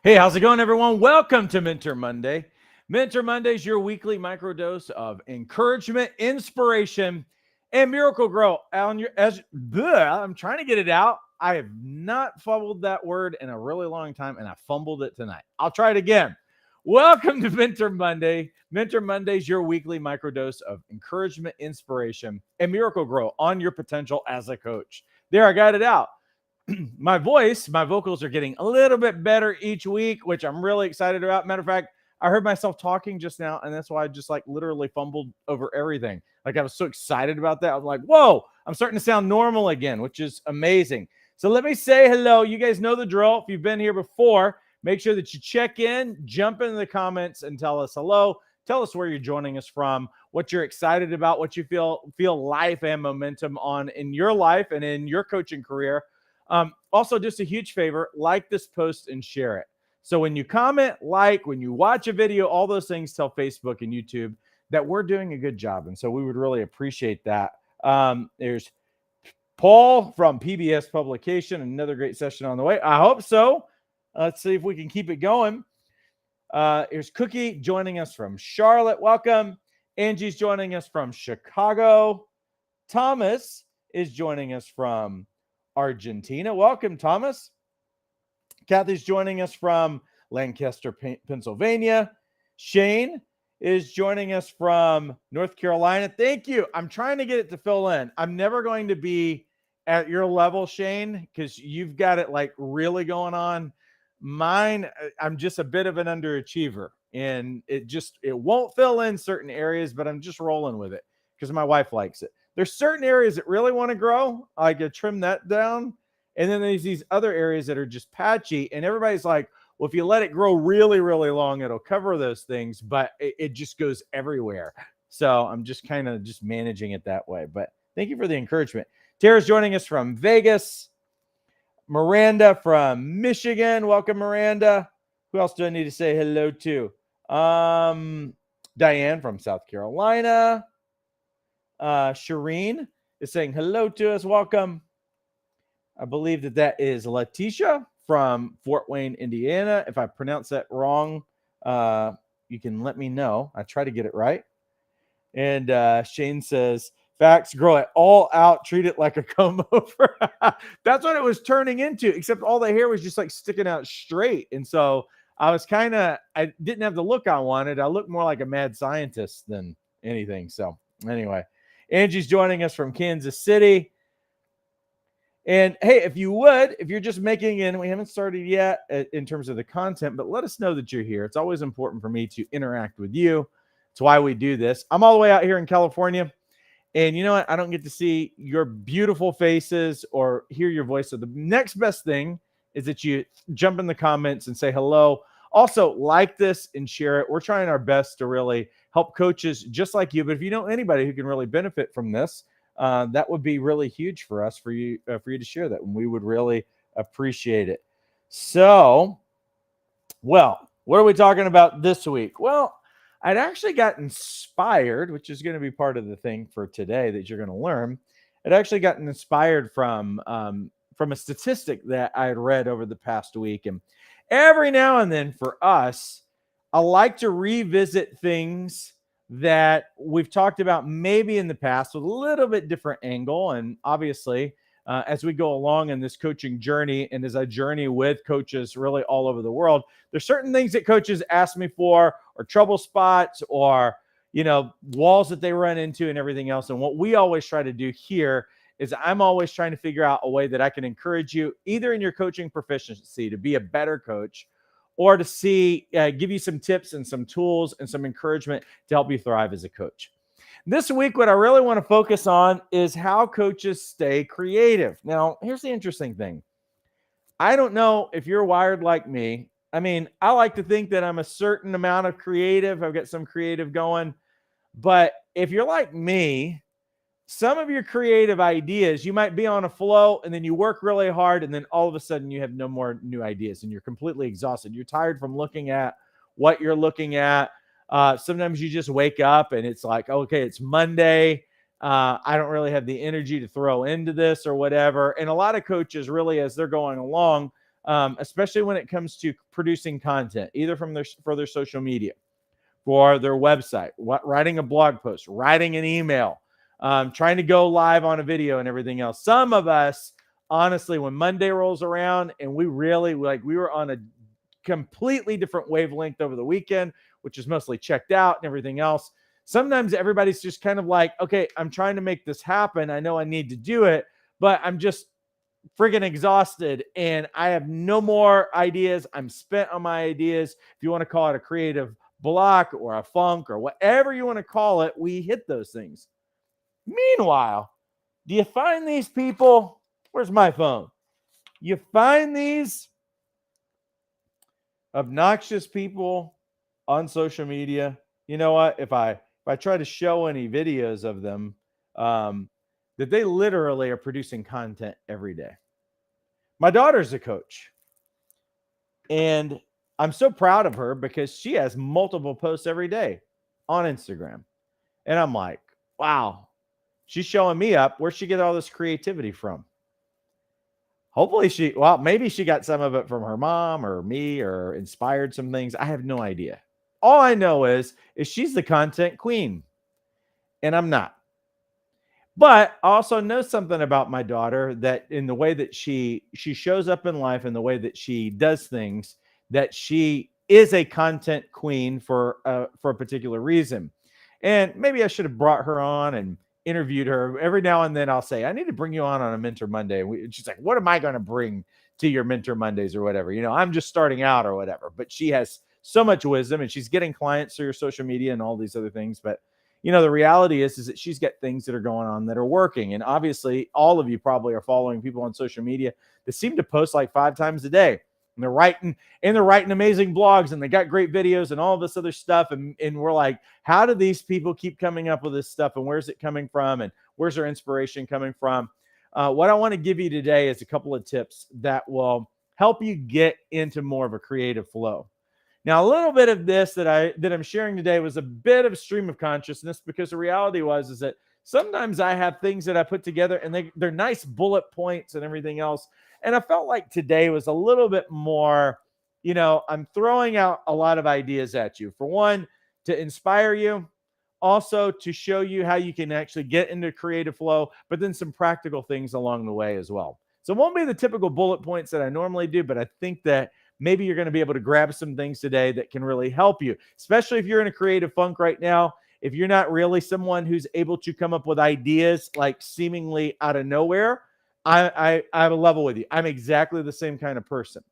Hey, how's it going, everyone? Welcome to Mentor Monday. Mentor Monday is your weekly microdose of encouragement, inspiration, and miracle growth. I'm trying to get it out. I have not fumbled that word in a really long time, and I fumbled it tonight. I'll try it again. Welcome to Mentor Monday. Mentor Monday is your weekly microdose of encouragement, inspiration, and miracle growth on your potential as a coach. There, I got it out. My vocals are getting a little bit better each week, which I'm really excited about. Matter of fact, I heard myself talking just now, and that's why I just literally fumbled over everything. Like, I was so excited about that. I was like, whoa, I'm starting to sound normal again, which is amazing. So let me say hello. You guys know the drill. If you've been here before, make sure that you check in, jump into the comments and tell us hello. Tell us where you're joining us from, what you're excited about, what you feel life and momentum on in your life and in your coaching career. Also, just a huge favor, like this post and share it. So when you comment, when you watch a video, all those things tell Facebook and YouTube that we're doing a good job. And so we would really appreciate that. There's Paul from PBS Publication, another great session on the way. I hope so. Let's see if we can keep it going. Here's Cookie joining us from Charlotte. Welcome. Angie's joining us from Chicago. Thomas is joining us from Argentina. Welcome, Thomas. Kathy's joining us from Lancaster, Pennsylvania. Shane is joining us from North Carolina. Thank you. I'm trying to get it to fill in. I'm never going to be at your level, Shane, because you've got it really going on. Mine, I'm just a bit of an underachiever, and it won't fill in certain areas, but I'm just rolling with it because my wife likes it. There's certain areas that really want to grow. I could trim that down. And then there's these other areas that are just patchy. And everybody's like, well, if you let it grow really, really long, it'll cover those things. But it just goes everywhere. So I'm just kind of just managing it that way. But thank you for the encouragement. Tara's joining us from Vegas. Miranda from Michigan. Welcome, Miranda. Who else do I need to say hello to? Diane from South Carolina. Shireen is saying hello to us. Welcome. I believe that is Letitia from Fort Wayne, Indiana. If I pronounce that wrong, you can let me know. I try to get it right. And Shane says, facts, grow it all out, treat it like a comb over. That's what it was turning into, except all the hair was just sticking out straight. And so I didn't have the look I wanted. I looked more like a mad scientist than anything. So anyway. Angie's joining us from Kansas City. And hey, if you're just making in, we haven't started yet in terms of the content, but let us know that you're here. It's always important for me to interact with you. It's why we do this. I'm all the way out here in California. And you know what? I don't get to see your beautiful faces or hear your voice. So the next best thing is that you jump in the comments and say hello. Also, like this and share it. We're trying our best to really help coaches just like you. But if you know anybody who can really benefit from this, that would be really huge for us, for you to share that. And we would really appreciate it. So, well, what are we talking about this week? Well, I'd actually got inspired, which is going to be part of the thing for today that you're going to learn. I'd actually gotten inspired from a statistic that I had read over the past week. And every now and then for us, I like to revisit things that we've talked about maybe in the past with a little bit different angle. And obviously, as we go along in this coaching journey and as I journey with coaches really all over the world, there's certain things that coaches ask me for, or trouble spots, or walls that they run into and everything else. And what we always try to do here is I'm always trying to figure out a way that I can encourage you either in your coaching proficiency to be a better coach, or to give you some tips and some tools and some encouragement to help you thrive as a coach. This week, what I really want to focus on is how coaches stay creative. Now, here's the interesting thing. I don't know if you're wired like me. I mean, I like to think that I'm a certain amount of creative. I've got some creative going. But if you're like me, some of your creative ideas, you might be on a flow and then you work really hard and then all of a sudden you have no more new ideas and you're completely exhausted. You're tired from looking at what you're looking at. Sometimes you just wake up and it's like, okay, it's Monday. I don't really have the energy to throw into this or whatever. And a lot of coaches really, as they're going along, especially when it comes to producing content, either for their social media, for their website, writing a blog post, writing an email, trying to go live on a video and everything else. Some of us, honestly, when Monday rolls around and we were on a completely different wavelength over the weekend, which is mostly checked out and everything else. Sometimes everybody's just kind of like, okay, I'm trying to make this happen. I know I need to do it, but I'm just friggin' exhausted and I have no more ideas. I'm spent on my ideas. If you want to call it a creative block or a funk or whatever you want to call it, we hit those things. Meanwhile, do you find these people? Where's my phone? You find these obnoxious people on social media. You know what? If I try to show any videos of them, that they literally are producing content every day. My daughter's a coach, and I'm so proud of her because she has multiple posts every day on Instagram. And I'm like, wow, she's showing me up. Where'd she get all this creativity from? Hopefully maybe she got some of it from her mom or me or inspired some things. I have no idea. All I know is she's the content queen and I'm not. But I also know something about my daughter, that in the way that she shows up in life and the way that she does things, that she is a content queen for a particular reason. And maybe I should have brought her on and interviewed her. Every now and then I'll say, I need to bring you on a Mentor Monday. And she's like, what am I going to bring to your Mentor Mondays or whatever? I'm just starting out or whatever. But she has so much wisdom and she's getting clients through your social media and all these other things. But the reality is that she's got things that are going on that are working. And obviously, all of you probably are following people on social media that seem to post like 5 times a day. And they're writing amazing blogs and they got great videos and all this other stuff. And we're like, how do these people keep coming up with this stuff? And where's it coming from? And where's their inspiration coming from? What I want to give you today is a couple of tips that will help you get into more of a creative flow. Now, a little bit of this that I'm sharing today was a bit of stream of consciousness, because the reality is that sometimes I have things that I put together and they're nice bullet points and everything else. And I felt like today was a little bit more, I'm throwing out a lot of ideas at you. For one, to inspire you, also to show you how you can actually get into creative flow, but then some practical things along the way as well. So it won't be the typical bullet points that I normally do, but I think that maybe you're going to be able to grab some things today that can really help you, especially if you're in a creative funk right now. If you're not really someone who's able to come up with ideas like seemingly out of nowhere, I have a level with you. I'm exactly the same kind of person.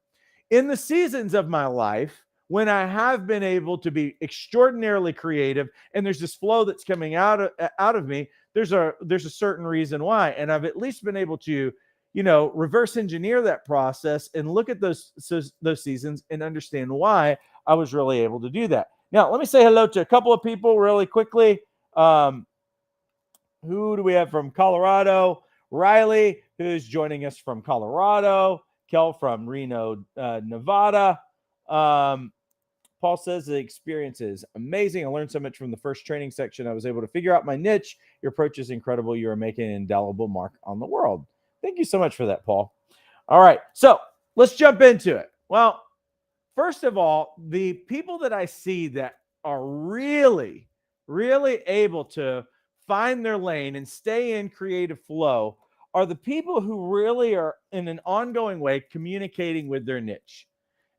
In the seasons of my life when I have been able to be extraordinarily creative and there's this flow that's coming out of me, there's a certain reason why. And I've at least been able to reverse engineer that process and look at those seasons and understand why I was really able to do that. Now, let me say hello to a couple of people really quickly. Who do we have from Colorado? Riley, who's joining us from Colorado. Kel from Reno, Nevada. Paul says the experience is amazing. I learned so much from the first training section. I was able to figure out my niche. Your approach is incredible. You are making an indelible mark on the world. Thank you so much for that, Paul. All right, so let's jump into it. Well, first of all, the people that I see that are really, really able to find their lane and stay in creative flow are the people who really are in an ongoing way communicating with their niche.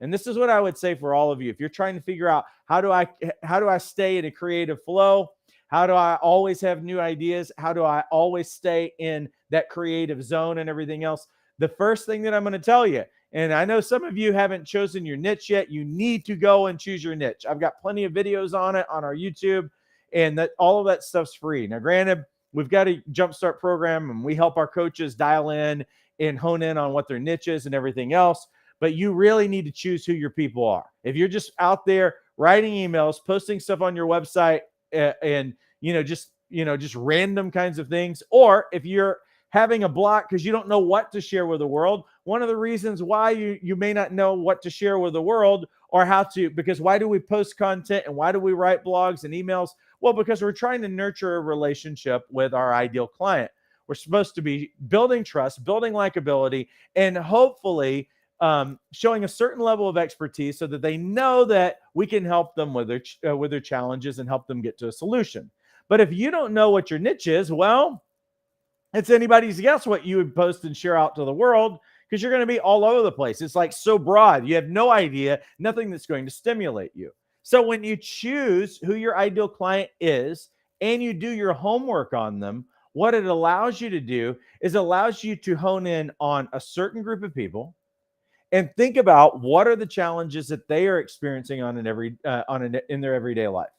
And this is what I would say for all of you. If you're trying to figure out how do I stay in a creative flow? How do I always have new ideas? How do I always stay in that creative zone and everything else? The first thing that I'm going to tell you, and I know some of you haven't chosen your niche yet, you need to go and choose your niche. I've got plenty of videos on it on our YouTube, and that all of that stuff's free. Now, granted, we've got a Jumpstart program, and we help our coaches dial in and hone in on what their niche is and everything else. But you really need to choose who your people are. If you're just out there writing emails, posting stuff on your website, and just random kinds of things, or if you're having a block because you don't know what to share with the world, one of the reasons why you may not know what to share with the world or how to, because why do we post content and why do we write blogs and emails? Well, because we're trying to nurture a relationship with our ideal client. We're supposed to be building trust, building likability, and hopefully showing a certain level of expertise so that they know that we can help them with their challenges and help them get to a solution. But if you don't know what your niche is, well, it's anybody's guess what you would post and share out to the world, because you're going to be all over the place. It's like so broad. You have no idea, nothing that's going to stimulate you. So when you choose who your ideal client is and you do your homework on them, what it allows you to do is allows you to hone in on a certain group of people and think about what are the challenges that they are experiencing in their everyday life.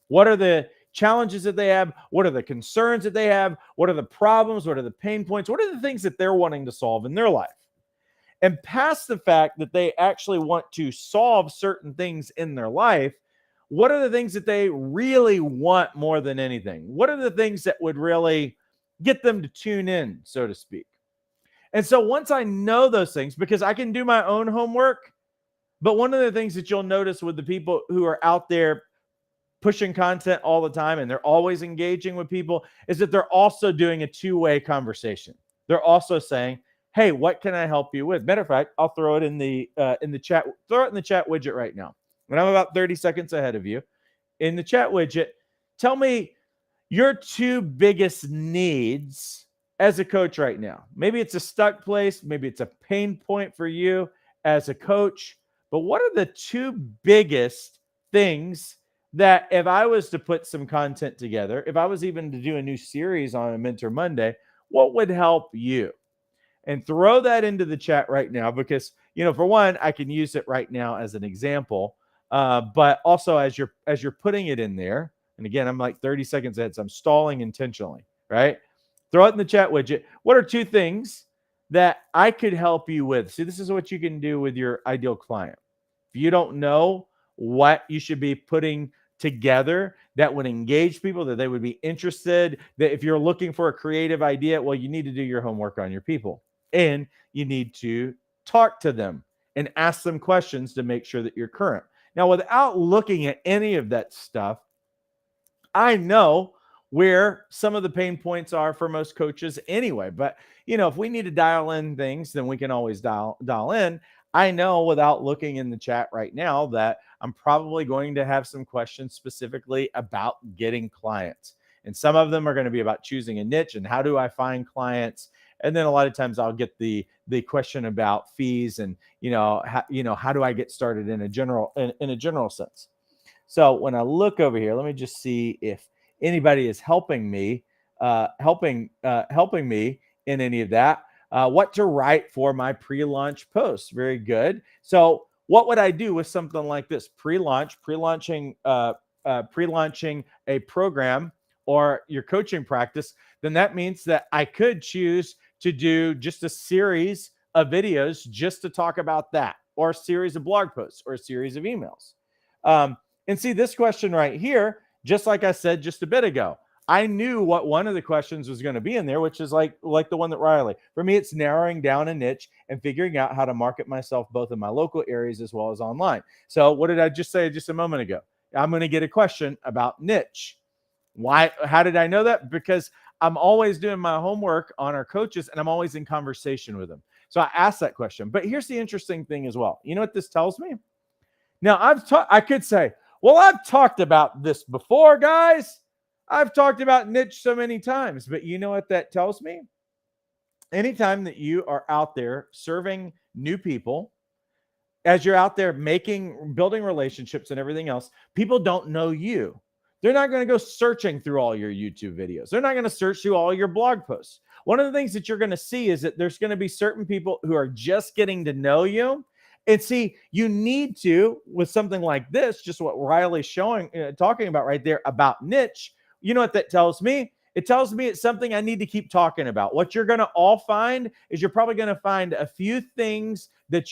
What are the challenges that they have? What are the concerns that they have? What are the problems? What are the pain points? What are the things that they're wanting to solve in their life? And past the fact that they actually want to solve certain things in their life, what are the things that they really want more than anything? What are the things that would really get them to tune in, so to speak? And so once I know those things, because I can do my own homework, but one of the things that you'll notice with the people who are out there pushing content all the time and they're always engaging with people is that they're also doing a two-way conversation. They're also saying, hey, what can I help you with? Matter of fact, I'll throw it in the chat. Throw it in the chat widget right now. When I'm about 30 seconds ahead of you, in the chat widget, tell me your two biggest needs as a coach right now. Maybe it's a stuck place. Maybe it's a pain point for you as a coach. But what are the two biggest things that if I was to put some content together, if I was even to do a new series on a Mentor Monday, what would help you? And throw that into the chat right now, because, for one, I can use it right now as an example, but also as you're putting it in there. And again, I'm like 30 seconds ahead, so I'm stalling intentionally, right? Throw it in the chat widget. What are two things that I could help you with? See, this is what you can do with your ideal client. If you don't know what you should be putting together that would engage people, that they would be interested, that if you're looking for a creative idea, well, you need to do your homework on your people. And you need to talk to them and ask them questions to make sure that you're current. Now, without looking at any of that stuff, I know where some of the pain points are for most coaches anyway. But, if we need to dial in things, then we can always dial in. I know without looking in the chat right now that I'm probably going to have some questions specifically about getting clients. And some of them are going to be about choosing a niche and how do I find clients. And then a lot of times I'll get the question about fees and, how do I get started in a general sense. So when I look over here, let me just see if anybody is helping me in any of that. What to write for my pre-launch posts. Very good. So what would I do with something like this? Pre-launching a program or your coaching practice, then that means that I could choose to do just a series of videos just to talk about that, or a series of blog posts, or a series of emails. And see this question right here, just like I said just a bit ago, I knew what one of the questions was going to be in there, which is like the one that Riley. For me, it's narrowing down a niche and figuring out how to market myself both in my local areas as well as online. So what did I just say just a moment ago? I'm going to get a question about niche. Why? How did I know that? Because I'm always doing my homework on our coaches and I'm always in conversation with them. So I asked that question. But here's the interesting thing as well. You know what this tells me? Now, I could say, well, I've talked about this before, guys. I've talked about niche so many times. But you know what that tells me? Anytime that you are out there serving new people, as you're out there building relationships and everything else, people don't know you. They're not going to go searching through all your YouTube videos. They're not going to search through all your blog posts. One of the things that you're going to see is that there's going to be certain people who are just getting to know you. And see, you need to, with something like this, just what Riley's talking about right there about niche, you know what that tells me? It tells me it's something I need to keep talking about. What you're going to all find is you're probably going to find a few things that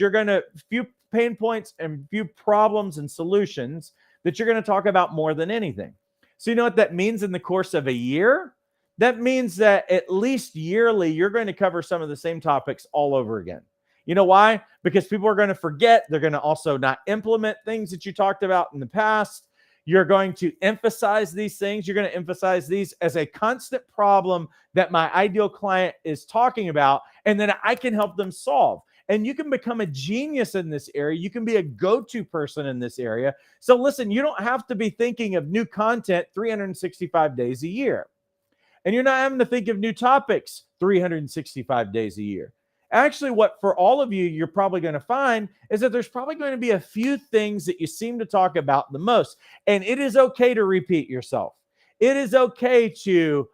few pain points and few problems and solutions that you're going to talk about more than anything. So you know what that means in the course of a year? That means that at least yearly, you're going to cover some of the same topics all over again. You know why? Because people are going to forget. They're going to also not implement things that you talked about in the past. You're going to emphasize these things. You're going to emphasize these as a constant problem that my ideal client is talking about, and then I can help them solve. and you can become a genius in this area. You can be a go-to person in this area. So listen, you don't have to be thinking of new content 365 days a year. And you're not having to think of new topics 365 days a year. Actually, what for all of you, you're probably going to find is that there's probably going to be a few things that you seem to talk about the most. And it is okay to repeat yourself. It is okay to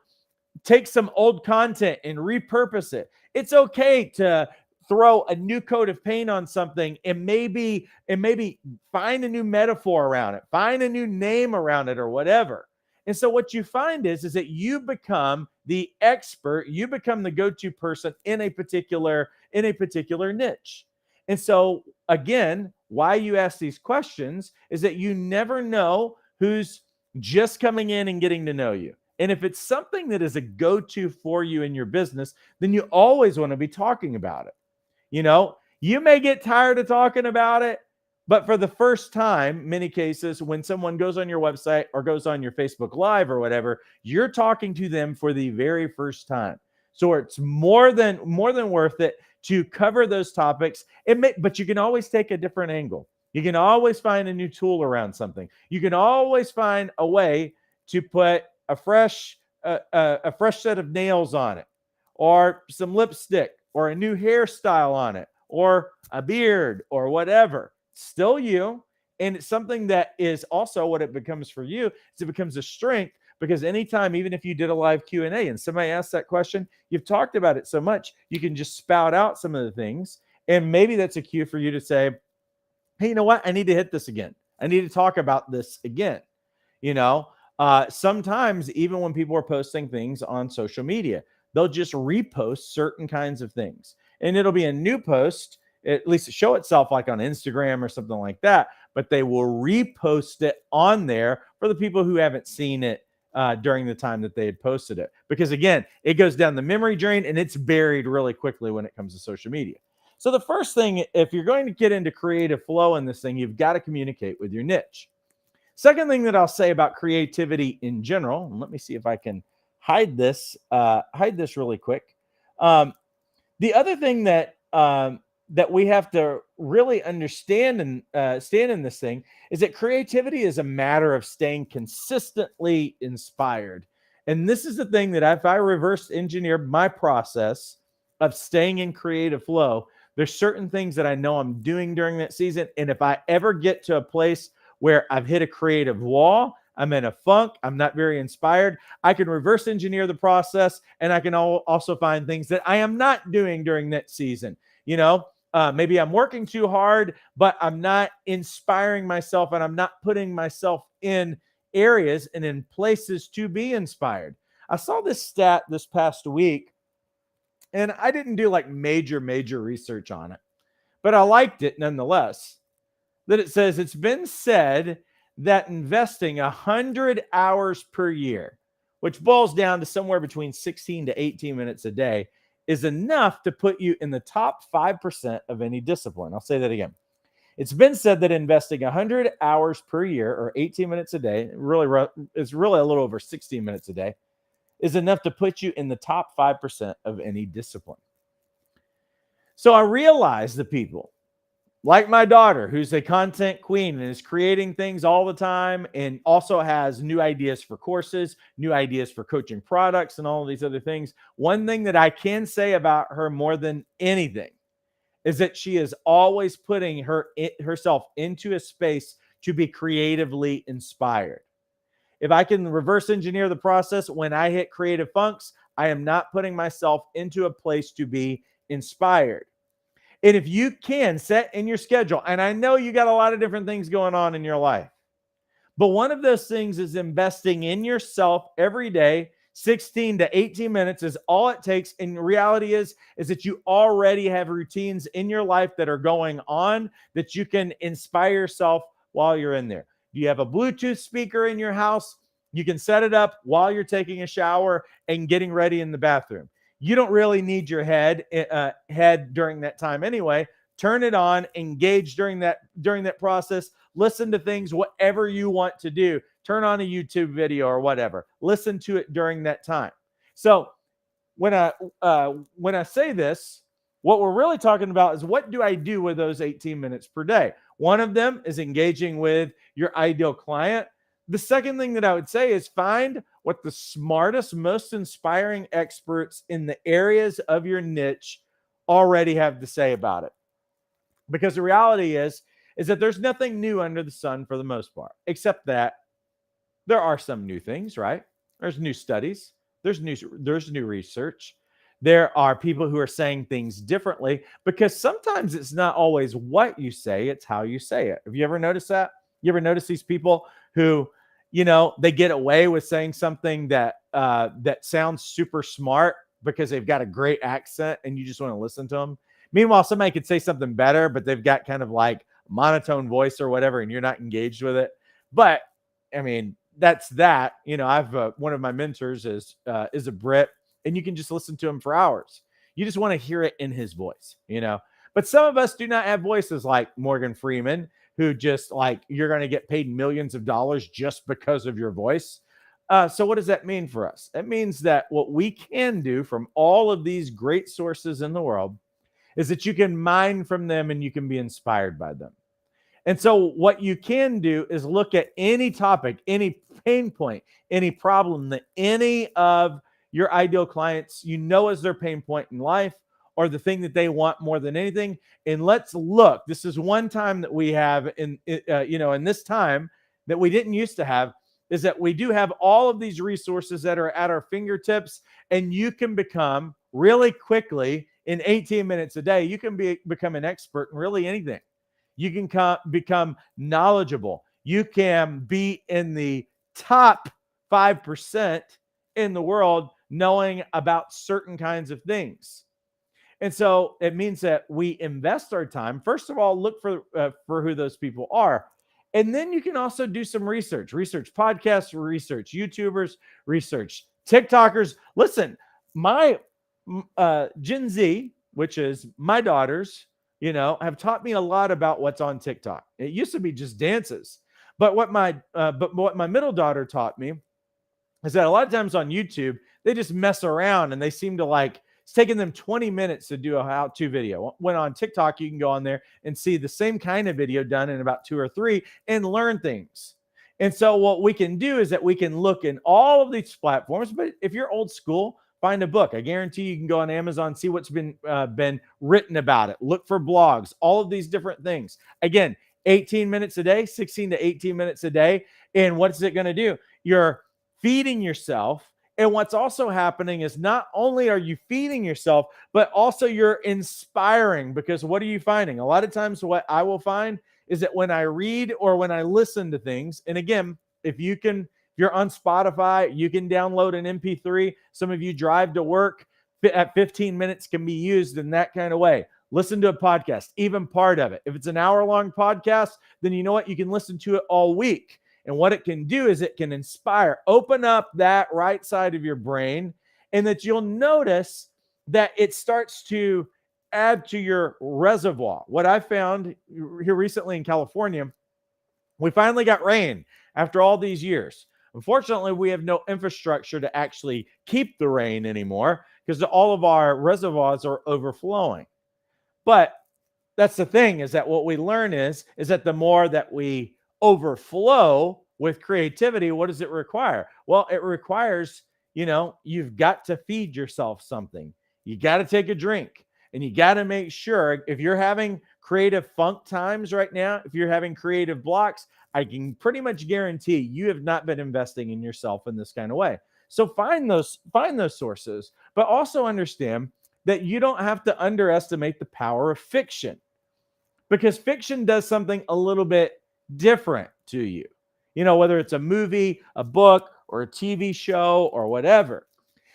take some old content and repurpose it. It's okay to throw a new coat of paint on something and maybe find a new metaphor around it, find a new name around it or whatever. And so what you find is that you become the expert, you become the go-to person in a particular niche. And so again, why you ask these questions is that you never know who's just coming in and getting to know you. And if it's something that is a go-to for you in your business, then you always want to be talking about it. You know, you may get tired of talking about it, but for the first time, many cases, when someone goes on your website or goes on your Facebook Live or whatever, you're talking to them for the very first time. So it's more than worth it to cover those topics. But you can always take a different angle. You can always find a new tool around something. You can always find a way to put a fresh set of nails on it, or some lipstick, or a new hairstyle on it, or a beard, or whatever. Still you. And it's something that is also what it becomes for you is it becomes a strength, because anytime, even if you did a live Q&A and somebody asks that question, you've talked about it so much, you can just spout out some of the things. And maybe that's a cue for you to say, hey, you know what? I need to hit this again. I need to talk about this again. You know, sometimes even when people are posting things on social media, they'll just repost certain kinds of things. And it'll be a new post, at least show itself like on Instagram or something like that, but they will repost it on there for the people who haven't seen it during the time that they had posted it. Because again, it goes down the memory drain and it's buried really quickly when it comes to social media. So the first thing, if you're going to get into creative flow in this thing, you've got to communicate with your niche. Second thing that I'll say about creativity in general, and let me see if I can hide this really quick. The other thing that we have to really understand and stand in this thing is that creativity is a matter of staying consistently inspired. And this is the thing that if I reverse engineer my process of staying in creative flow, there's certain things that I know I'm doing during that season. And if I ever get to a place where I've hit a creative wall, I'm in a funk, I'm not very inspired, I can reverse engineer the process, and I can also find things that I am not doing during that season. You know, maybe I'm working too hard, but I'm not inspiring myself, and I'm not putting myself in areas and in places to be inspired. I saw this stat this past week, and I didn't do like major research on it, but I liked it nonetheless. That it says it's been said that investing 100 hours per year, which boils down to somewhere between 16 to 18 minutes a day, is enough to put you in the top 5% of any discipline. I'll say that again. It's been said that investing 100 hours per year, or 18 minutes a day, it's really a little over 16 minutes a day, is enough to put you in the top 5% of any discipline. So I realize the people like my daughter, who's a content queen and is creating things all the time and also has new ideas for courses, new ideas for coaching products, and all of these other things. One thing that I can say about her more than anything is that she is always putting herself into a space to be creatively inspired. If I can reverse engineer the process, when I hit creative funks, I am not putting myself into a place to be inspired. And if you can set in your schedule, and I know you got a lot of different things going on in your life, but one of those things is investing in yourself every day. 16 to 18 minutes is all it takes. And the reality is that you already have routines in your life that are going on that you can inspire yourself while you're in there. Do you have a Bluetooth speaker in your house? You can set it up while you're taking a shower and getting ready in the bathroom. You don't really need your head during that time anyway. Turn it on, engage during that process. Listen to things, whatever you want to do. Turn on a YouTube video or whatever. Listen to it during that time. So when I say this, What we're really talking about is what do I do with those 18 minutes per day? One of them is engaging with your ideal client. The second thing that I would say is find what the smartest, most inspiring experts in the areas of your niche already have to say about it. Because the reality is that there's nothing new under the sun for the most part, except that there are some new things, right? There's new studies, there's new research. There are people who are saying things differently because sometimes it's not always what you say, it's how you say it. Have you ever noticed that? You ever notice these people who, they get away with saying something that sounds super smart because they've got a great accent and you just want to listen to them? Meanwhile, somebody could say something better, but they've got kind of like monotone voice or whatever, and you're not engaged with it. But I mean, that's that. I've one of my mentors is a Brit, and you can just listen to him for hours. You just want to hear it in his voice. But some of us do not have voices like Morgan Freeman, who just like you're going to get paid millions of dollars just because of your voice. So what does that mean for us? It means that what we can do from all of these great sources in the world is that you can mine from them and you can be inspired by them. And so what you can do is look at any topic, any pain point, any problem that any of your ideal clients is their pain point in life or the thing that they want more than anything. And let's look. This is one time that we have in this time that we didn't used to have, is that we do have all of these resources that are at our fingertips, and you can become really quickly in 18 minutes a day. You can become an expert in really anything. You can become knowledgeable. You can be in the top 5% in the world knowing about certain kinds of things. And so it means that we invest our time. First of all, look for who those people are. And then you can also do some research podcasts, research YouTubers, research TikTokers. Listen, my Gen Z, which is my daughters, have taught me a lot about what's on TikTok. It used to be just dances. But what my middle daughter taught me is that a lot of times on YouTube, they just mess around and they seem to like, it's taking them 20 minutes to do a how-to video. When on TikTok, you can go on there and see the same kind of video done in about 2 or 3 and learn things. And so what we can do is that we can look in all of these platforms, but if you're old school, find a book. I guarantee you can go on Amazon, see what's been written about it. Look for blogs, all of these different things. Again, 18 minutes a day, 16 to 18 minutes a day. And what's it going to do? You're feeding yourself. And what's also happening is not only are you feeding yourself, but also you're inspiring, because what are you finding? A lot of times what I will find is that when I read or when I listen to things, and again, if you're on Spotify, you can download an MP3. Some of you drive to work at 15 minutes can be used in that kind of way. Listen to a podcast, even part of it. If it's an hour-long podcast, then you know what? You can listen to it all week. And what it can do is it can inspire, open up that right side of your brain, and that you'll notice that it starts to add to your reservoir. What I found here recently in California, we finally got rain after all these years. Unfortunately, we have no infrastructure to actually keep the rain anymore because all of our reservoirs are overflowing. But that's the thing, is that what we learn is that the more that we overflow with creativity, what does it require? Well, it requires, you've got to feed yourself something. You got to take a drink, and you got to make sure, if you're having creative funk times right now, if you're having creative blocks, I can pretty much guarantee you have not been investing in yourself in this kind of way. So find those sources, but also understand that you don't have to underestimate the power of fiction, because fiction does something a little bit different to you. Whether it's a movie, a book, or a TV show, or whatever.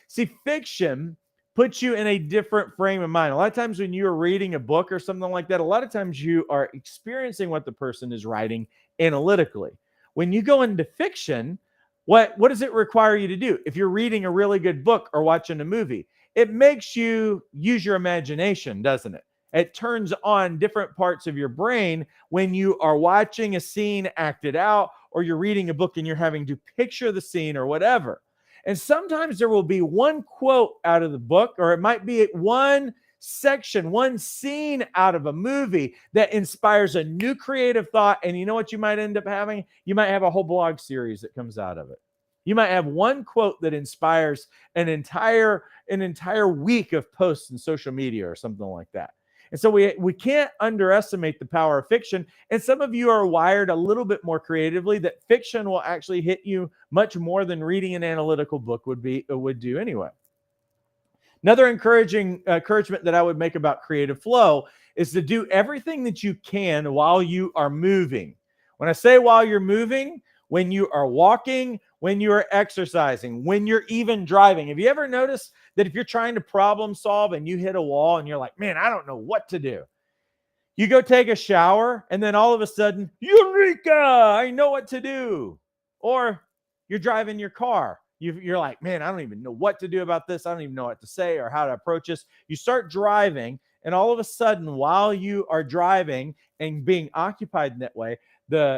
See, fiction puts you in a different frame of mind. A lot of times when you're reading a book or something like that, a lot of times you are experiencing what the person is writing analytically. When you go into fiction, what does it require you to do? If you're reading a really good book or watching a movie, it makes you use your imagination, doesn't it? It turns on different parts of your brain when you are watching a scene acted out, or you're reading a book and you're having to picture the scene or whatever. And sometimes there will be one quote out of the book, or it might be one section, one scene out of a movie that inspires a new creative thought. And you know what you might end up having? You might have a whole blog series that comes out of it. You might have one quote that inspires an entire week of posts in social media or something like that. And so we can't underestimate the power of fiction. And some of you are wired a little bit more creatively that fiction will actually hit you much more than reading an analytical book would do anyway. Another encouragement that I would make about creative flow is to do everything that you can while you are moving. When I say while you're moving, when you are walking, when you are exercising, when you're even driving. Have you ever noticed that if you're trying to problem solve and you hit a wall and you're like, man, I don't know what to do. You go take a shower and then all of a sudden, Eureka, I know what to do. Or you're driving your car. You're like, man, I don't even know what to do about this. I don't even know what to say or how to approach this. You start driving, and all of a sudden, while you are driving and being occupied in that way,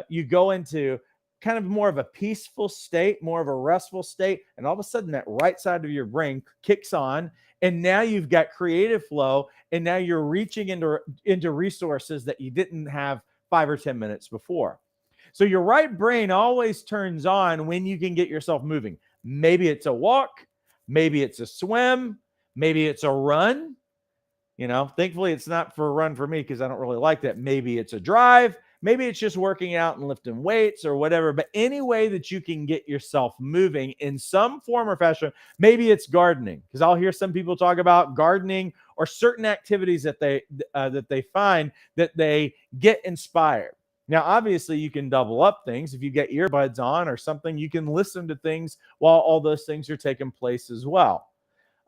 you go into kind of more of a peaceful state, more of a restful state, and all of a sudden that right side of your brain kicks on, and now you've got creative flow, and now you're reaching into resources that you didn't have 5 or 10 minutes before. So your right brain always turns on when you can get yourself moving. Maybe it's a walk, maybe it's a swim, maybe it's a run. Thankfully it's not for a run for me because I don't really like that. Maybe it's a drive. Maybe it's just working out and lifting weights or whatever, but any way that you can get yourself moving in some form or fashion. Maybe it's gardening, because I'll hear some people talk about gardening or certain activities that they find that they get inspired. Now, obviously, you can double up things. If you get earbuds on or something, you can listen to things while all those things are taking place as well.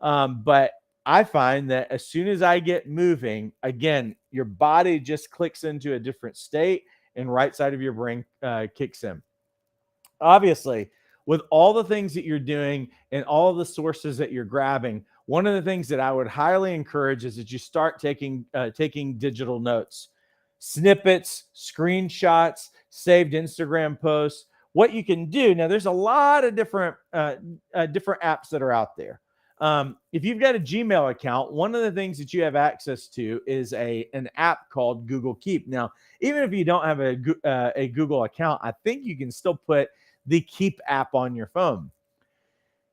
But I find that as soon as I get moving, again, your body just clicks into a different state and right side of your brain kicks in. Obviously, with all the things that you're doing and all the sources that you're grabbing, one of the things that I would highly encourage is that you start taking digital notes, snippets, screenshots, saved Instagram posts. What you can do now, there's a lot of different apps that are out there. If you've got a Gmail account, one of the things that you have access to is an app called Google Keep. Now, even if you don't have a Google account, I think you can still put the Keep app on your phone.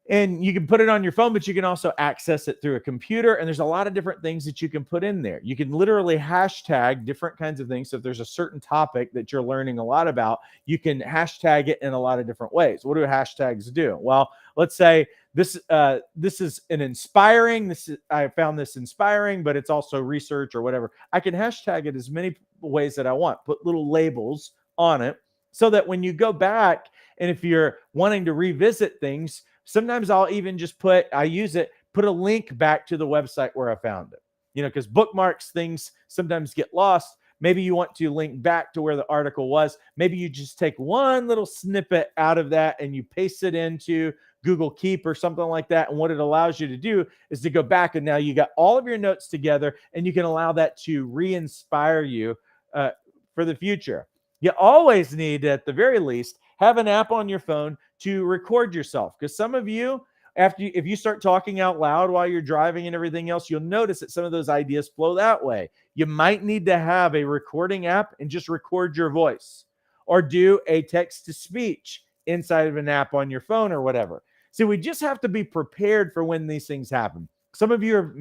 And you can put it on your phone, but you can also access it through a computer. And there's a lot of different things that you can put in there. You can literally hashtag different kinds of things. So if there's a certain topic that you're learning a lot about, you can hashtag it in a lot of different ways. What do hashtags do? Well, let's say this is an inspiring. I found this inspiring, but it's also research or whatever. I can hashtag it as many ways that I want. Put little labels on it so that when you go back and if you're wanting to revisit things, sometimes I'll even just put a link back to the website where I found it. Because bookmarks, things sometimes get lost. Maybe you want to link back to where the article was. Maybe you just take one little snippet out of that and you paste it into Google Keep or something like that. And what it allows you to do is to go back and now you got all of your notes together and you can allow that to re-inspire you for the future. You always need, at the very least, have an app on your phone to record yourself. Because some of you, if you start talking out loud while you're driving and everything else, you'll notice that some of those ideas flow that way. You might need to have a recording app and just record your voice, or do a text to speech inside of an app on your phone or whatever. So we just have to be prepared for when these things happen. Some of you are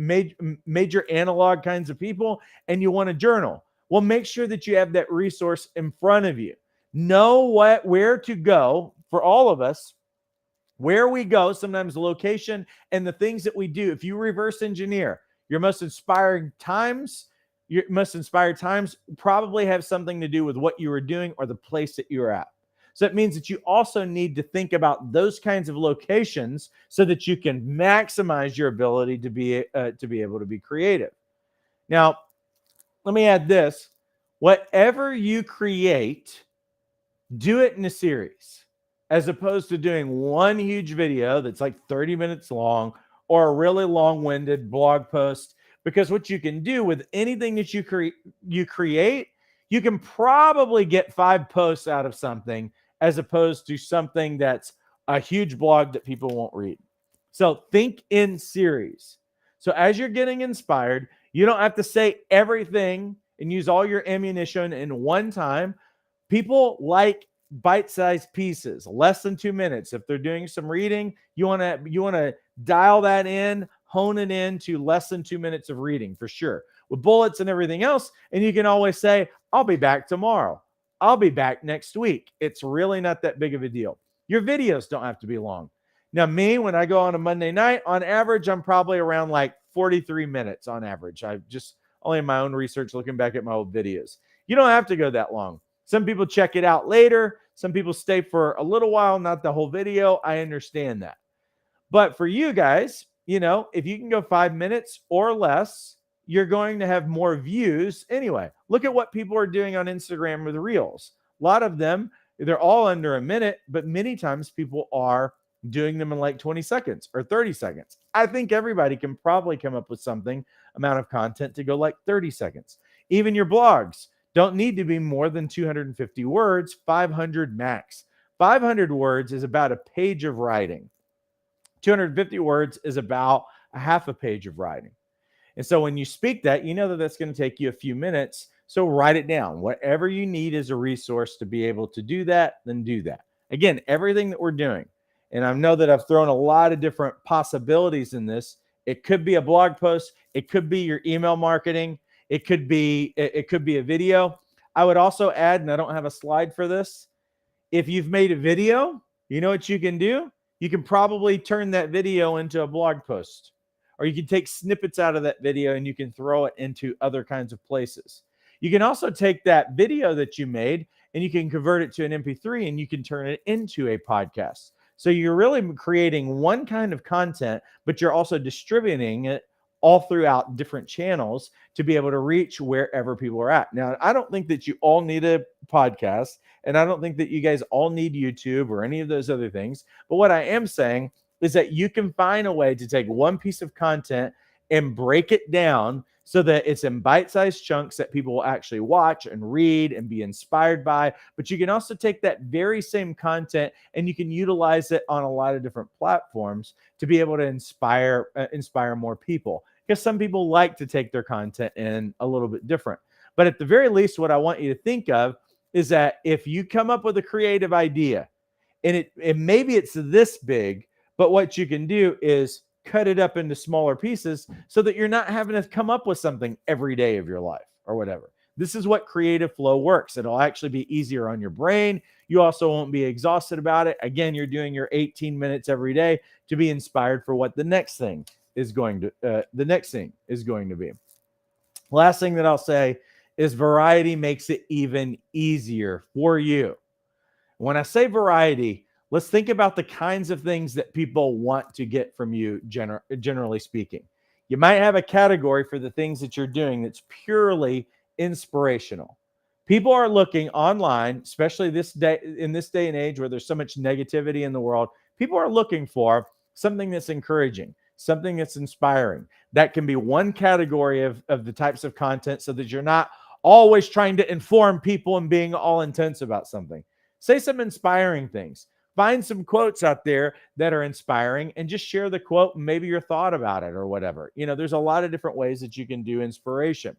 major analog kinds of people and you want to journal. Well, make sure that you have that resource in front of you. Know where to go for all of us, where we go, sometimes the location and the things that we do. If you reverse engineer your most inspired times probably have something to do with what you were doing or the place that you were at. So it means that you also need to think about those kinds of locations so that you can maximize your ability to be able to be creative. Now, let me add this. Whatever you create, do it in a series, as opposed to doing one huge video that's like 30 minutes long or a really long-winded blog post. Because what you can do with anything that you create, you can probably get 5 posts out of something, as opposed to something that's a huge blog that people won't read. So think in series. So as you're getting inspired, You don't have to say everything and use all your ammunition in one time. People like bite-sized pieces, less than 2 minutes. If they're doing some reading, you want to dial that in, hone it in to less than 2 minutes of reading for sure, with bullets and everything else. And you can always say, I'll be back tomorrow. I'll be back next week. It's really not that big of a deal. Your videos don't have to be long. Now, me, when I go on a Monday night, on average, I'm probably around like 43 minutes on average. I've just only in my own research looking back at my old videos. You don't have to go that long. Some people check it out later. Some people stay for a little while, not the whole video. I understand that. But for you guys, if you can go 5 minutes or less, you're going to have more views anyway. Look at what people are doing on Instagram with Reels. A lot of them, they're all under a minute, but many times people are doing them in like 20 seconds or 30 seconds. I think everybody can probably come up with something amount of content to go like 30 seconds. Even your blogs don't need to be more than 250 words, 500 max. 500 words is about a page of writing. 250 words is about a half a page of writing. And so when you speak that, you know that that's going to take you a few minutes. So write it down. Whatever you need as a resource to be able to do that, then do that. Again, everything that we're doing, and I know that I've thrown a lot of different possibilities in this. It could be a blog post. It could be your email marketing. It could be a video. I would also add, and I don't have a slide for this, if you've made a video, you know what you can do? You can probably turn that video into a blog post, or you can take snippets out of that video and you can throw it into other kinds of places. You can also take that video that you made and you can convert it to an MP3 and you can turn it into a podcast. So you're really creating one kind of content, but you're also distributing it all throughout different channels to be able to reach wherever people are at. Now, I don't think that you all need a podcast, and I don't think that you guys all need YouTube or any of those other things. But what I am saying is that you can find a way to take one piece of content and break it down so that it's in bite-sized chunks that people will actually watch and read and be inspired by. But you can also take that very same content and you can utilize it on a lot of different platforms to be able to inspire more people. Because some people like to take their content in a little bit different. But at the very least, what I want you to think of is that if you come up with a creative idea, and maybe it's this big, but what you can do is cut it up into smaller pieces so that you're not having to come up with something every day of your life or whatever. This is what creative flow works. It'll actually be easier on your brain. You also won't be exhausted about it. Again, you're doing your 18 minutes every day to be inspired for what the next thing is going to be. Last thing that I'll say is variety makes it even easier for you. When I say variety, let's think about the kinds of things that people want to get from you, generally speaking. You might have a category for the things that you're doing that's purely inspirational. People are looking online, especially in this day and age where there's so much negativity in the world. People are looking for something that's encouraging, something that's inspiring. That can be one category of the types of content so that you're not always trying to inform people and being all intense about something. Say some inspiring things. Find some quotes out there that are inspiring and just share the quote and maybe your thought about it or whatever. There's a lot of different ways that you can do inspiration.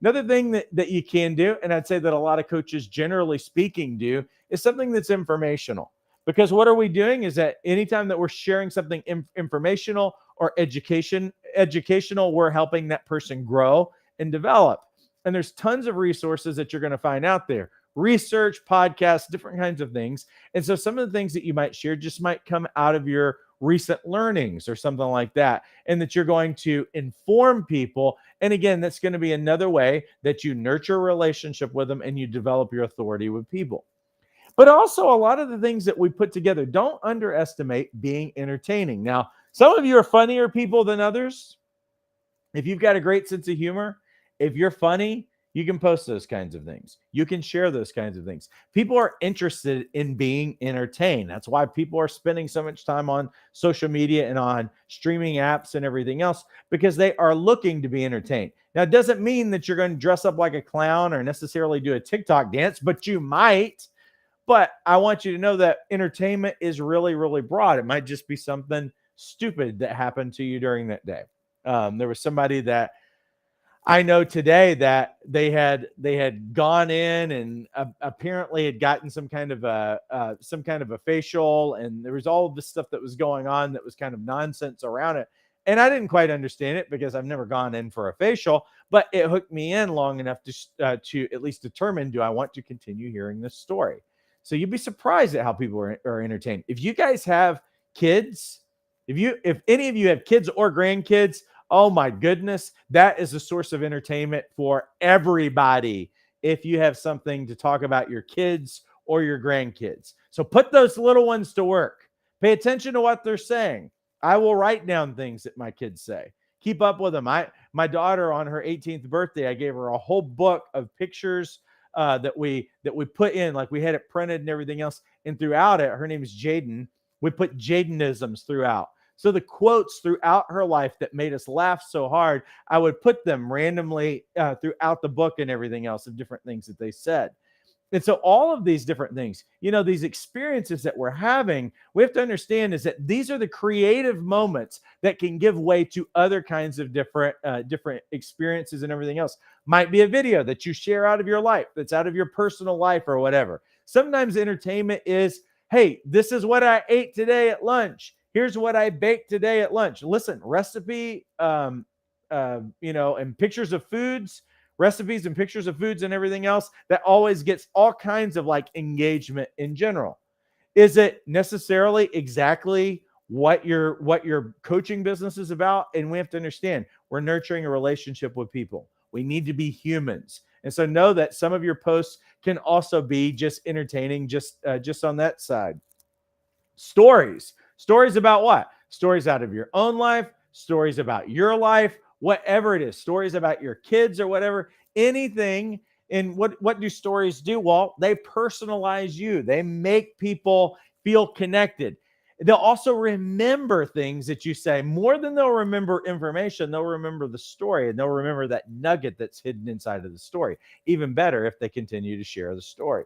Another thing that you can do, and I'd say that a lot of coaches generally speaking do, is something that's informational. Because what are we doing is that anytime that we're sharing something informational or educational, we're helping that person grow and develop. And there's tons of resources that you're going to find out there. Research, podcasts, different kinds of things. And so some of the things that you might share just might come out of your recent learnings or something like that, and that you're going to inform people. And again, that's going to be another way that you nurture a relationship with them and you develop your authority with people. But also a lot of the things that we put together, don't underestimate being entertaining. Now, some of you are funnier people than others. If you've got a great sense of humor, if you're funny, you can post those kinds of things. You can share those kinds of things. People are interested in being entertained. That's why people are spending so much time on social media and on streaming apps and everything else, because they are looking to be entertained. Now, it doesn't mean that you're going to dress up like a clown or necessarily do a TikTok dance, but you might. But I want you to know that entertainment is really, really broad. It might just be something stupid that happened to you during that day. There was somebody that I know today that they had gone in and apparently had gotten some kind of a facial, and there was all of this stuff that was going on that was kind of nonsense around it. And I didn't quite understand it because I've never gone in for a facial, but it hooked me in long enough to at least determine, do I want to continue hearing this story? So you'd be surprised at how people are entertained. If you guys have kids, if any of you have kids or grandkids, oh my goodness, that is a source of entertainment for everybody if you have something to talk about your kids or your grandkids. So put those little ones to work. Pay attention to what they're saying. I will write down things that my kids say. Keep up with them. My daughter, on her 18th birthday, I gave her a whole book of pictures that we put in, like we had it printed and everything else. And throughout it, her name is Jaden. We put Jadenisms throughout. So the quotes throughout her life that made us laugh so hard, I would put them randomly throughout the book and everything else of different things that they said. And so all of these different things, these experiences that we're having, we have to understand is that these are the creative moments that can give way to other kinds of different experiences and everything else. Might be a video that you share out of your life, that's out of your personal life or whatever. Sometimes entertainment is, hey, this is what I ate today at lunch. Here's what I baked today at lunch. Listen, recipe, and pictures of foods, recipes and pictures of foods and everything else, that always gets all kinds of like engagement in general. Is it necessarily exactly what your coaching business is about? And we have to understand, we're nurturing a relationship with people. We need to be humans. And so know that some of your posts can also be just entertaining, just on that side. Stories about what? Stories out of your own life, stories about your life, whatever it is, stories about your kids or whatever, anything. And what do stories do? Well, they personalize you. They make people feel connected. They'll also remember things that you say. More than they'll remember information, they'll remember the story, and they'll remember that nugget that's hidden inside of the story. Even better if they continue to share the story.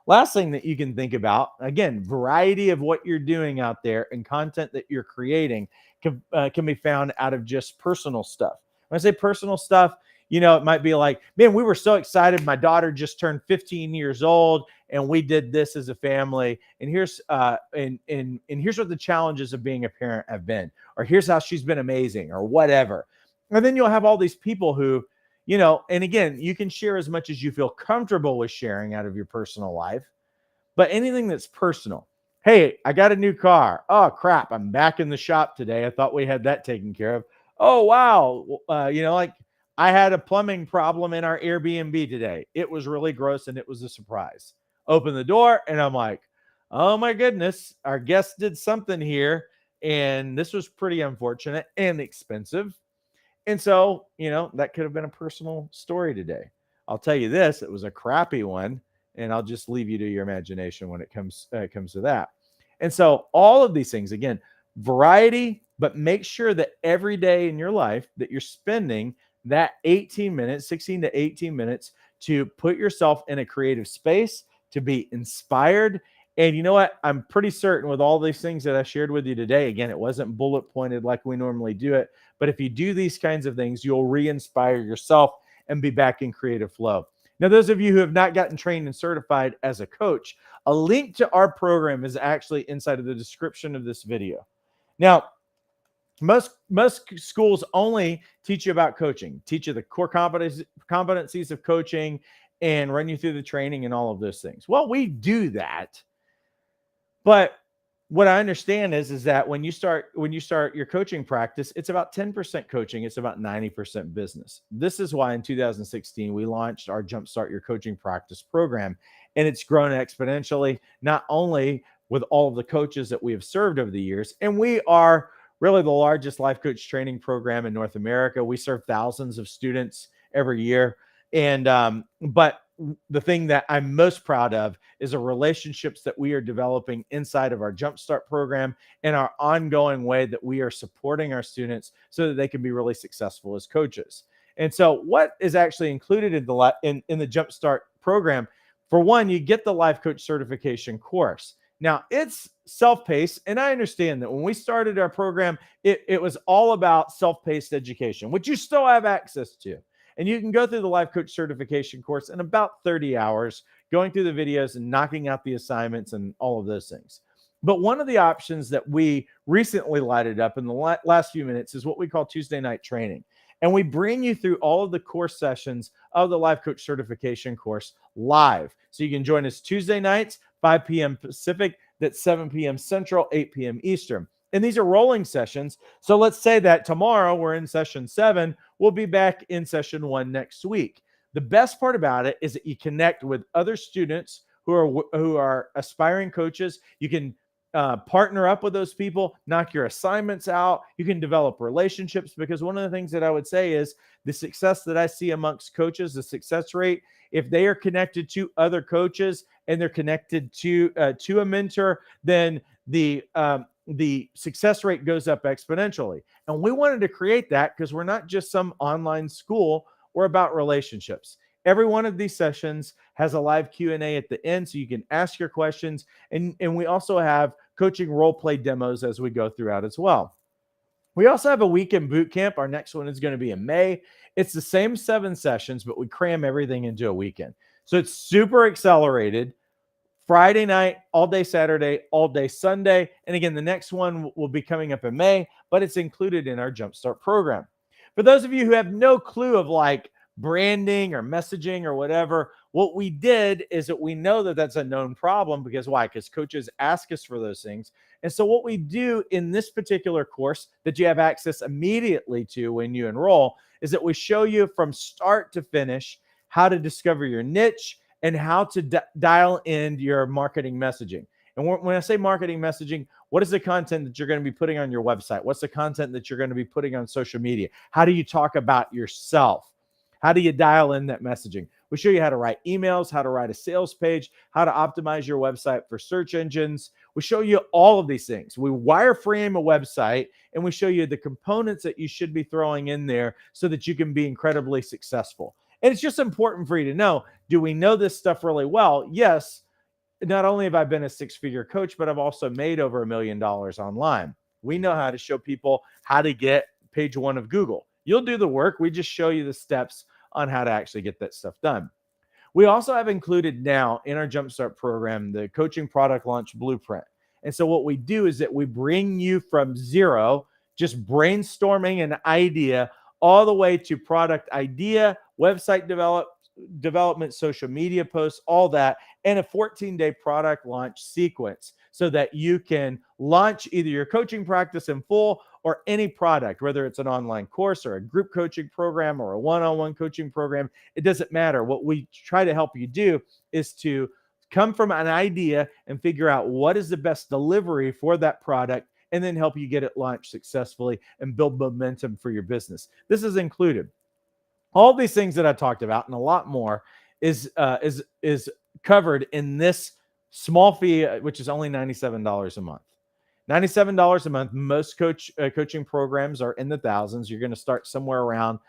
Last thing that you can think about, again, variety of what you're doing out there and content that you're creating can be found out of just personal stuff. When I say personal stuff, it might be like, man, we were so excited. My daughter just turned 15 years old and we did this as a family. And here's and here's what the challenges of being a parent have been, or here's how she's been amazing, or whatever. And then you'll have all these people who, and again, you can share as much as you feel comfortable with sharing out of your personal life, but anything that's personal. Hey, I got a new car. Oh, crap. I'm back in the shop today. I thought we had that taken care of. Oh, wow. Like I had a plumbing problem in our Airbnb today. It was really gross and it was a surprise. Open the door and I'm like, oh my goodness, our guest did something here. And this was pretty unfortunate and expensive. And so, that could have been a personal story today. I'll tell you this, it was a crappy one, and I'll just leave you to your imagination when it comes to that. And so all of these things, again, variety, but make sure that every day in your life that you're spending that 16 to 18 minutes to put yourself in a creative space, to be inspired. And you know what? I'm pretty certain with all these things that I shared with you today, again, it wasn't bullet pointed like we normally do it, but if you do these kinds of things, you'll re-inspire yourself and be back in creative flow. Now, those of you who have not gotten trained and certified as a coach, a link to our program is actually inside of the description of this video. Now, most schools only teach you about coaching, teach you the core competencies of coaching, and run you through the training and all of those things. Well, we do that. But what I understand is that when you start your coaching practice, it's about 10% coaching. It's about 90% business. This is why in 2016, we launched our Jumpstart Your Coaching Practice program, and it's grown exponentially, not only with all of the coaches that we have served over the years. And we are really the largest life coach training program in North America. We serve thousands of students every year. And, but the thing that I'm most proud of is the relationships that we are developing inside of our Jumpstart program and our ongoing way that we are supporting our students so that they can be really successful as coaches. And so what is actually included in the Jumpstart program? For one, you get the life coach certification course. Now, it's self-paced, and I understand that when we started our program, it was all about self-paced education, which you still have access to. And you can go through the Life Coach Certification course in about 30 hours, going through the videos and knocking out the assignments and all of those things. But one of the options that we recently lighted up in the last few minutes is what we call Tuesday night training. And we bring you through all of the course sessions of the Life Coach Certification course live. So you can join us Tuesday nights, 5 p.m. Pacific, that's 7 p.m. Central, 8 p.m. Eastern. And these are rolling sessions. So let's say that tomorrow we're in session 7. We'll be back in session 1 next week. The best part about it is that you connect with other students who are aspiring coaches. You can partner up with those people, knock your assignments out. You can develop relationships, because one of the things that I would say is the success that I see amongst coaches, the success rate, if they are connected to other coaches and they're connected to a mentor, then the success rate goes up exponentially. And we wanted to create that because we're not just some online school. We're about relationships. Every one of these sessions has a live Q&A at the end, so you can ask your questions. And we also have coaching role play demos as we go throughout as well. We also have a weekend boot camp. Our next one is going to be in May. It's the same 7 sessions, but we cram everything into a weekend. So it's super accelerated. Friday night, all day Saturday, all day Sunday. And again, the next one will be coming up in May, but it's included in our Jumpstart program. For those of you who have no clue of like branding or messaging or whatever, what we did is that we know that that's a known problem. Because why? Because coaches ask us for those things. And so what we do in this particular course that you have access immediately to when you enroll is that we show you from start to finish how to discover your niche and how to dial in your marketing messaging. And when I say marketing messaging, what is the content that you're going to be putting on your website? What's the content that you're going to be putting on social media? How do you talk about yourself? How do you dial in that messaging? We show you how to write emails, how to write a sales page, how to optimize your website for search engines. We show you all of these things. We wireframe a website, and we show you the components that you should be throwing in there so that you can be incredibly successful. And it's just important for you to know, do we know this stuff really well? Yes. Not only have I been a 6-figure coach, but I've also made over $1 million online. We know how to show people how to get page 1 of Google. You'll do the work. We just show you the steps on how to actually get that stuff done. We also have included now in our Jumpstart program the coaching product launch blueprint. And so what we do is that we bring you from zero, just brainstorming an idea, all the way to product idea, website development, social media posts, all that, and a 14-day product launch sequence so that you can launch either your coaching practice in full or any product, whether it's an online course or a group coaching program or a one-on-one coaching program. It doesn't matter. What we try to help you do is to come from an idea and figure out what is the best delivery for that product, and then help you get it launched successfully and build momentum for your business. This is included. All these things that I talked about and a lot more is covered in this small fee, which is only $97 a month. $97 a month. Most coaching programs are in the thousands. You're going to start somewhere around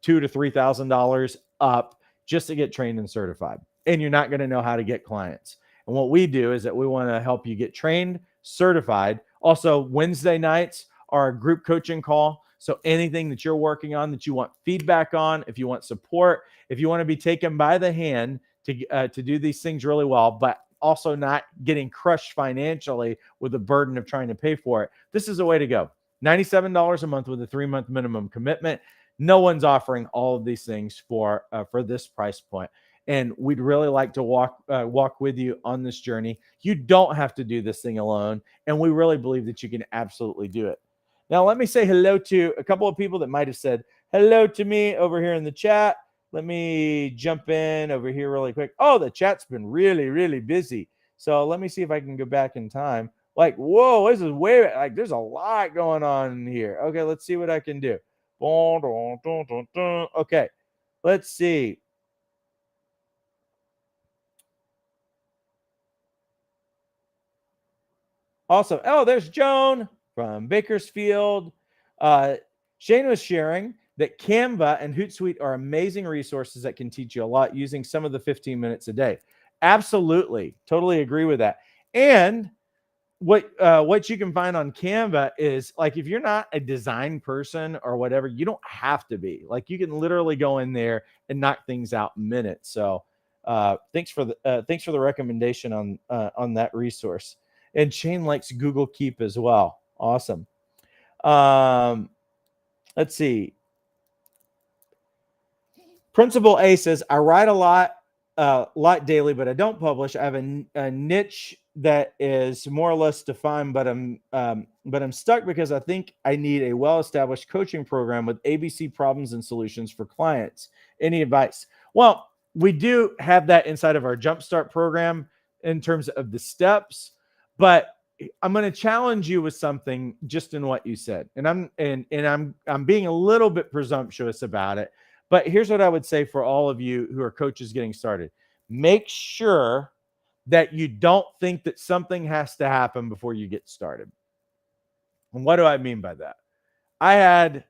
$2,000 to $3,000 up just to get trained and certified. And you're not going to know how to get clients. And what we do is that we want to help you get trained, certified. Also, Wednesday nights are a group coaching call. So anything that you're working on that you want feedback on, if you want support, if you want to be taken by the hand to do these things really well, but also not getting crushed financially with the burden of trying to pay for it, this is a way to go. $97 a month with a 3-month minimum commitment. No one's offering all of these things for this price point. And we'd really like to walk with you on this journey. You don't have to do this thing alone. And we really believe that you can absolutely do it. Now, let me say hello to a couple of people that might have said hello to me over here in the chat. Let me jump in over here really quick. Oh, the chat's been really, really busy. So let me see if I can go back in time. Like, whoa, this is way, like, there's a lot going on here. Okay, let's see what I can do. Okay, let's see. Awesome. Oh, there's Joan from Bakersfield. Shane was sharing that Canva and Hootsuite are amazing resources that can teach you a lot using some of the 15 minutes a day. Absolutely. Totally agree with that. And what you can find on Canva is like, if you're not a design person or whatever, you don't have to be. Like, you can literally go in there and knock things out in minutes. So thanks for the recommendation on that resource. And Shane likes Google Keep as well. Awesome. Let's see. Principal A says, I write a lot daily, but I don't publish. I have a niche that is more or less defined, but I'm stuck because I think I need a well-established coaching program with ABC problems and solutions for clients. Any advice? Well, we do have that inside of our Jumpstart program in terms of the steps, but I'm going to challenge you with something just in what you said, and I'm being a little bit presumptuous about it. But here's what I would say for all of you who are coaches getting started. Make sure that you don't think that something has to happen before you get started. And what do I mean by that? I had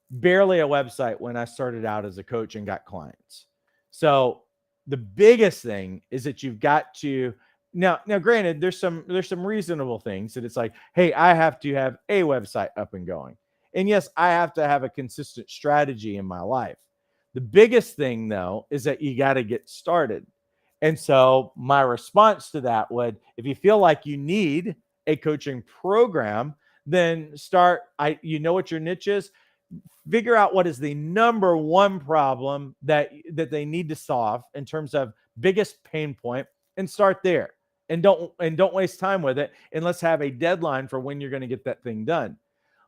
barely a website when I started out as a coach and got clients. So the biggest thing is that you've got to now granted, there's some reasonable things that it's like, hey, I have to have a website up and going. And yes, I have to have a consistent strategy in my life. The biggest thing, though, is that you got to get started. And so my response to that would, if you feel like you need a coaching program, then start. You know what your niche is. Figure out what is the number one problem that they need to solve in terms of biggest pain point, and start there. And don't waste time with it. And let's have a deadline for when you're going to get that thing done.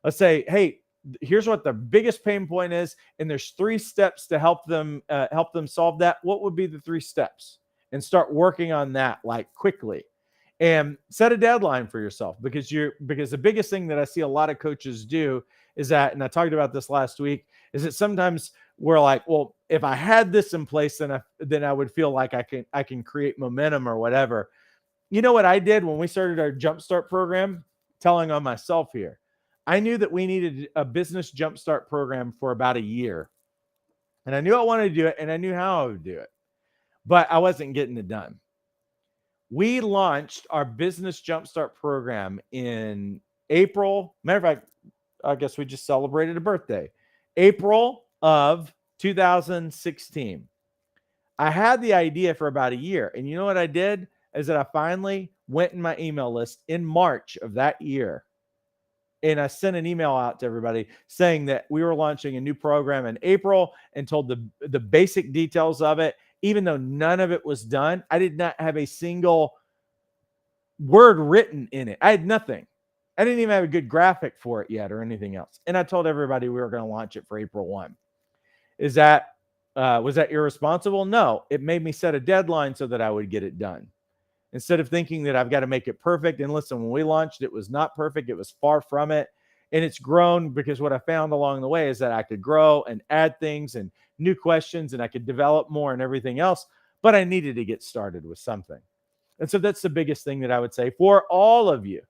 Let's say, hey, here's what the biggest pain point is, and there's 3 steps to help them solve that. What would be the 3 steps? And start working on that like quickly, and set a deadline for yourself, because the biggest thing that I see a lot of coaches do is that, and I talked about this last week, is that sometimes we're like, well, if I had this in place, then I would feel like I can create momentum or whatever. You know what I did when we started our Jumpstart program? Telling on myself here. I knew that we needed a business Jumpstart program for about a year. And I knew I wanted to do it, and I knew how I would do it. But I wasn't getting it done. We launched our business Jumpstart program in April. Matter of fact, I guess we just celebrated a birthday. April of 2016. I had the idea for about a year. And you know what I did? Is that I finally went in my email list in March of that year. And I sent an email out to everybody saying that we were launching a new program in April, and told the basic details of it. Even though none of it was done, I did not have a single word written in it. I had nothing. I didn't even have a good graphic for it yet or anything else. And I told everybody we were going to launch it for April 1. Was that irresponsible? No. It made me set a deadline so that I would get it done, instead of thinking that I've got to make it perfect. And listen, when we launched, it was not perfect. It was far from it. And it's grown, because what I found along the way is that I could grow and add things and new questions, and I could develop more and everything else. But I needed to get started with something. And so that's the biggest thing that I would say for all of you.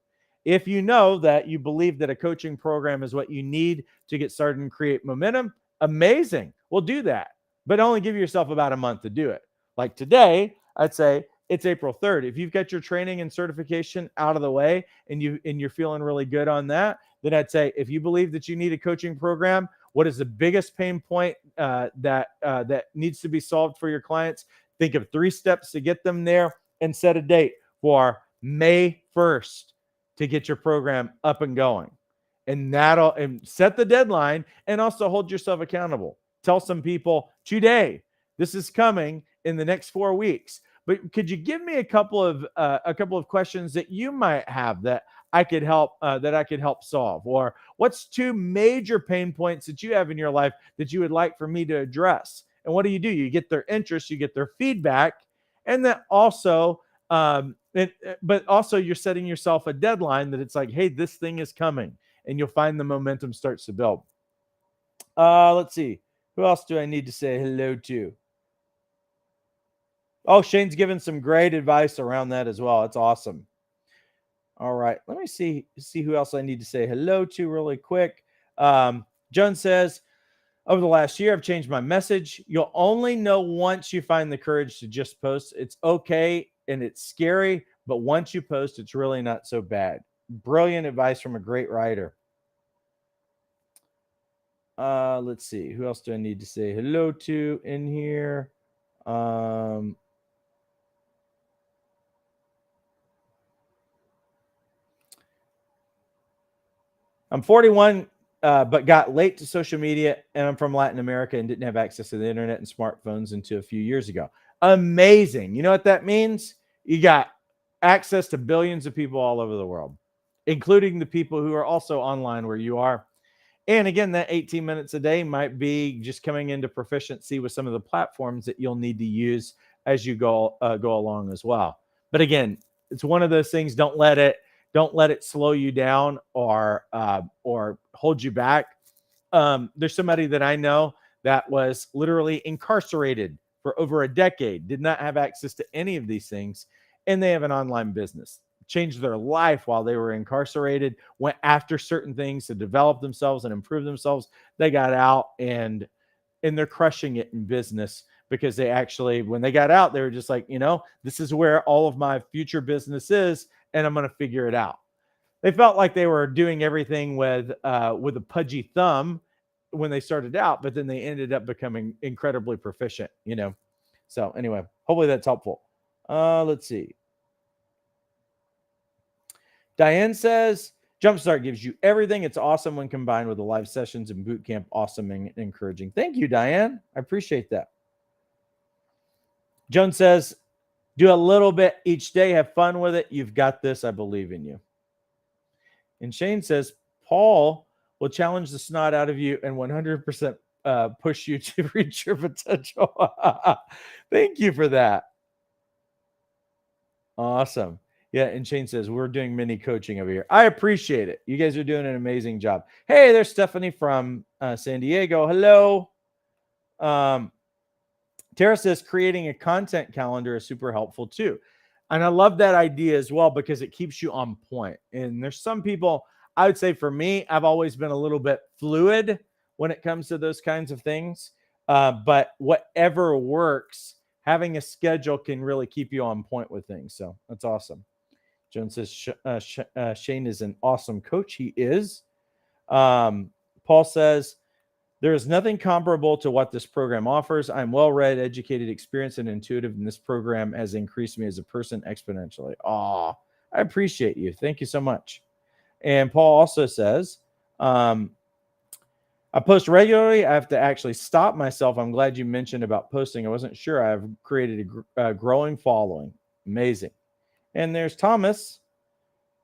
If you know that you believe that a coaching program is what you need to get started and create momentum, amazing. We'll do that. But only give yourself about a month to do it. Like today, I'd say it's April 3rd. If you've got your training and certification out of the way, and you're feeling really good on that, then I'd say, if you believe that you need a coaching program, what is the biggest pain point that needs to be solved for your clients? Think of 3 steps to get them there, and set a date for May 1st to get your program up and going. And set the deadline, and also hold yourself accountable. Tell some people today, this is coming in the next 4 weeks. But could you give me a couple of questions that you might have that I could help solve? Or what's 2 major pain points that you have in your life that you would like for me to address? And what do? You get their interest, you get their feedback, and that also, but also you're setting yourself a deadline that it's like, hey, this thing is coming, and you'll find the momentum starts to build. Let's see. Who else do I need to say hello to? Oh, Shane's given some great advice around that as well. It's awesome. All right. Let me see who else I need to say hello to really quick. John says, over the last year, I've changed my message. You'll only know once you find the courage to just post. It's okay, and it's scary, but once you post, it's really not so bad. Brilliant advice from a great writer. Let's see. Who else do I need to say hello to in here? I'm 41, but got late to social media, and I'm from Latin America and didn't have access to the internet and smartphones until a few years ago. Amazing. You know what that means? You got access to billions of people all over the world, including the people who are also online where you are. And again, that 18 minutes a day might be just coming into proficiency with some of the platforms that you'll need to use as you go along as well. But again, it's one of those things. Don't let it slow you down or hold you back. There's somebody that I know that was literally incarcerated for over a decade, did not have access to any of these things, and they have an online business. Changed their life while they were incarcerated, went after certain things to develop themselves and improve themselves. They got out and they're crushing it in business because they actually, when they got out, they were just like, this is where all of my future business is, and I'm going to figure it out. They felt like they were doing everything with a pudgy thumb when they started out, but then they ended up becoming incredibly proficient, So anyway, hopefully that's helpful. Let's see. Diane says, Jumpstart gives you everything. It's awesome when combined with the live sessions and boot camp. Awesome and encouraging. Thank you, Diane. I appreciate that. Joan says, do a little bit each day. Have fun with it. You've got this. I believe in you. And Shane says, Paul will challenge the snot out of you and 100% push you to reach your potential. Thank you for that. Awesome. Yeah, and Shane says, we're doing mini coaching over here. I appreciate it. You guys are doing an amazing job. Hey, there's Stephanie from San Diego. Hello. Tara says, creating a content calendar is super helpful too. And I love that idea as well because it keeps you on point. And there's some people, I would say for me, I've always been a little bit fluid when it comes to those kinds of things. But whatever works, having a schedule can really keep you on point with things. So that's awesome. Joan says, Shane is an awesome coach. He is. Paul says, there is nothing comparable to what this program offers. I'm well-read, educated, experienced, and intuitive, and this program has increased me as a person exponentially. I appreciate you. Thank you so much. And Paul also says, I post regularly. I have to actually stop myself. I'm glad you mentioned about posting. I wasn't sure. I've created a growing following. Amazing. And there's Thomas.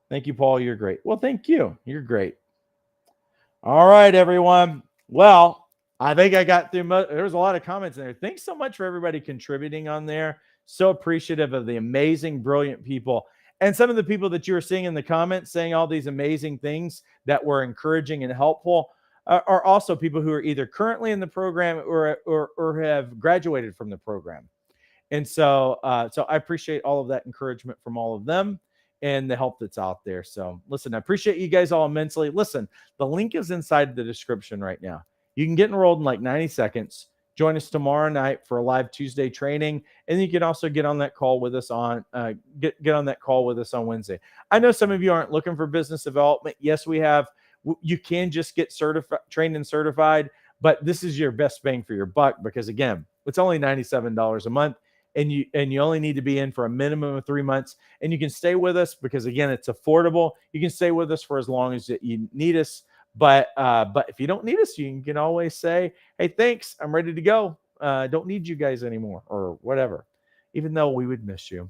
Thank you, Paul. You're great. Well, thank you. You're great. All right, everyone. Well, I think I got through. There was a lot of comments in there. Thanks so much for everybody contributing on there. So appreciative of the amazing, brilliant people. And some of the people that you were seeing in the comments saying all these amazing things that were encouraging and helpful are also people who are either currently in the program or have graduated from the program. And so I appreciate all of that encouragement from all of them and the help that's out there. So listen, I appreciate you guys all immensely. Listen, the link is inside the description right now. You can get enrolled in like 90 seconds. Join us tomorrow night for a live Tuesday training. And you can also get on that call with us on get on that call with us on Wednesday. I know some of you aren't looking for business development. Yes, we have. You can just get trained and certified, but this is your best bang for your buck because again, it's only $97 a month. And you only need to be in for a minimum of 3 months, and you can stay with us because again, it's affordable. You can stay with us for as long as you need us. But if you don't need us, you can always say, "Hey, thanks, I'm ready to go. Don't need you guys anymore," or whatever. Even though we would miss you.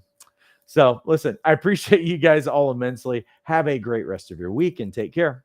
So listen, I appreciate you guys all immensely. Have a great rest of your week and take care.